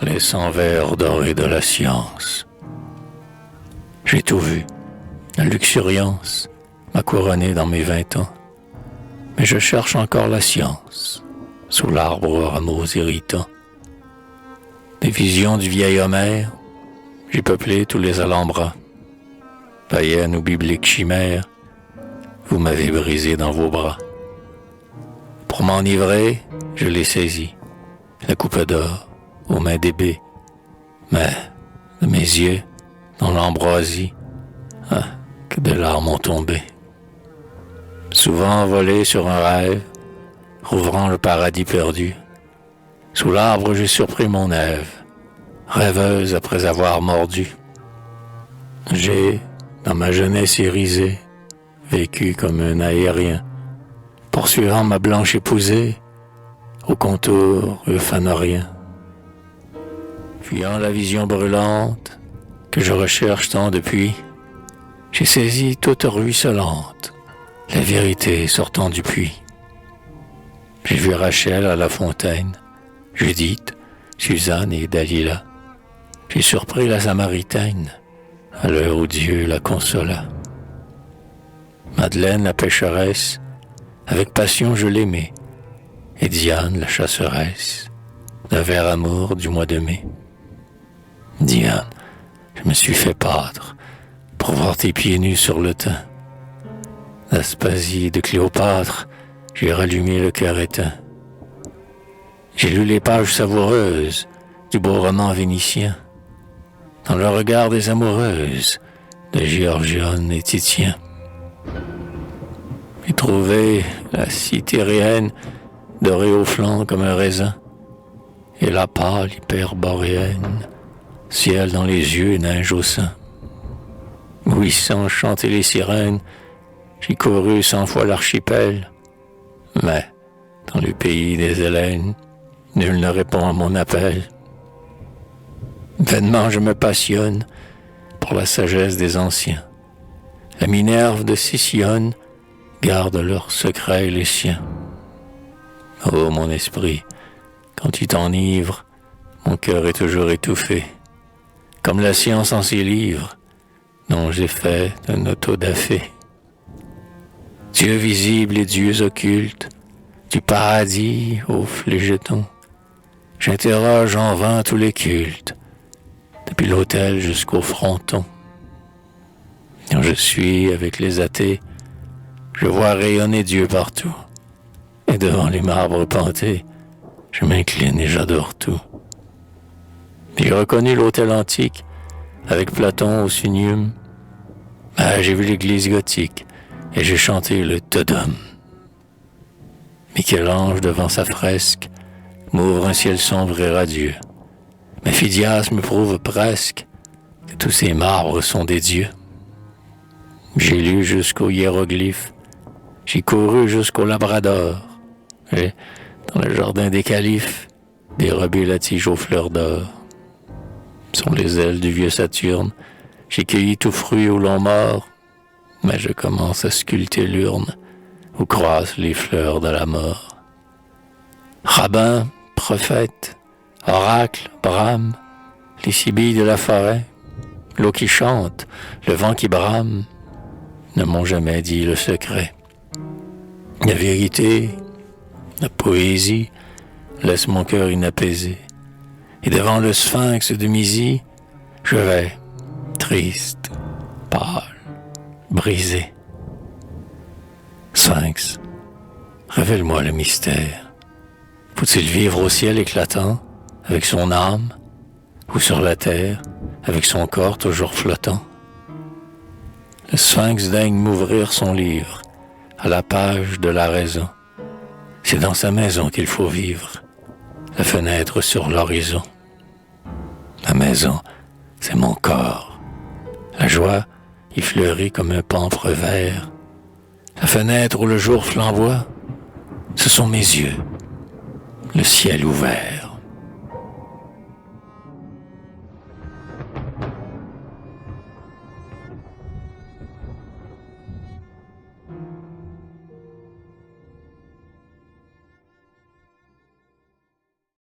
les 100 vers dorés de la science. J'ai tout vu, la luxuriance m'a couronné dans mes 20 ans, mais je cherche encore la science, sous l'arbre aux rameaux irritants. Des visions du vieil Homère, j'ai peuplé tous les alhambras. Païenne ou biblique chimère, vous m'avez brisé dans vos bras. Pour m'enivrer, je l'ai saisi, la coupe d'or aux mains d'ébé, mais de mes yeux, dans l'ambroisie, que de larmes ont tombé. Souvent envolé sur un rêve, rouvrant le paradis perdu, sous l'arbre j'ai surpris mon Ève, rêveuse après avoir mordu. J'ai, dans ma jeunesse irisée, vécu comme un aérien, poursuivant ma blanche épousée, au contour euphanorien. Fuyant la vision brûlante, que je recherche tant depuis, j'ai saisi toute ruisselante, la vérité sortant du puits. J'ai vu Rachel à la fontaine, Judith, Suzanne et Dalila. J'ai surpris la Samaritaine, à l'heure où Dieu la consola. Madeleine la pécheresse, avec passion je l'aimais, et Diane la chasseresse, d'un vert amour du mois de mai. Diane, je me suis fait pâtre, pour voir tes pieds nus sur le thym. D'Aspasie de Cléopâtre, j'ai rallumé le cœur éteint. J'ai lu les pages savoureuses du beau roman vénitien, dans le regard des amoureuses de Giorgione et Titien. J'ai trouvé la cité réenne dorée au flanc comme un raisin, et la pâle hyperboréenne, ciel dans les yeux, neige au sein. Oui, sans chanter les sirènes, j'ai couru 100 fois l'archipel, mais dans le pays des Hellènes, nul ne répond à mon appel. Vainement je me passionne pour la sagesse des anciens. La Minerve de Sicyone garde leurs secrets les siens. Oh mon esprit, quand tu t'enivres, mon cœur est toujours étouffé, comme la science en ses livres, dont j'ai fait un autodafé. Dieu visible et dieux occultes, du paradis au phlégeton, j'interroge en vain tous les cultes, depuis l'autel jusqu'au fronton. Quand je suis avec les athées, je vois rayonner Dieu partout, et devant les marbres pantés, je m'incline et j'adore tout. J'ai reconnu l'autel antique, avec Platon au Sunium, j'ai vu l'église gothique, et j'ai chanté le Te Deum. Michel-Ange devant sa fresque m'ouvre un ciel sombre et radieux. Mais Phidias me prouve presque que tous ces marbres sont des dieux. J'ai lu jusqu'aux hiéroglyphes, j'ai couru jusqu'au Labrador, et dans le jardin des califes, dérobé la tige aux fleurs d'or. Sont les ailes du vieux Saturne, j'ai cueilli tout fruit au long mort, mais je commence à sculpter l'urne où croissent les fleurs de la mort. Rabbin, prophète, oracle, brame, les sibyles de la forêt, l'eau qui chante, le vent qui brame, ne m'ont jamais dit le secret. La vérité, la poésie, laisse mon cœur inapaisé, et devant le sphinx de Mysie, je vais, triste, pâle, brisé. Sphinx, révèle-moi le mystère. Faut-il vivre au ciel éclatant, avec son âme, ou sur la terre, avec son corps toujours flottant? Le sphinx daigne m'ouvrir son livre, à la page de la raison. C'est dans sa maison qu'il faut vivre, la fenêtre sur l'horizon. La maison, c'est mon corps. La joie y fleurit comme un pampre vert. La fenêtre où le jour flamboie, ce sont mes yeux, le ciel ouvert.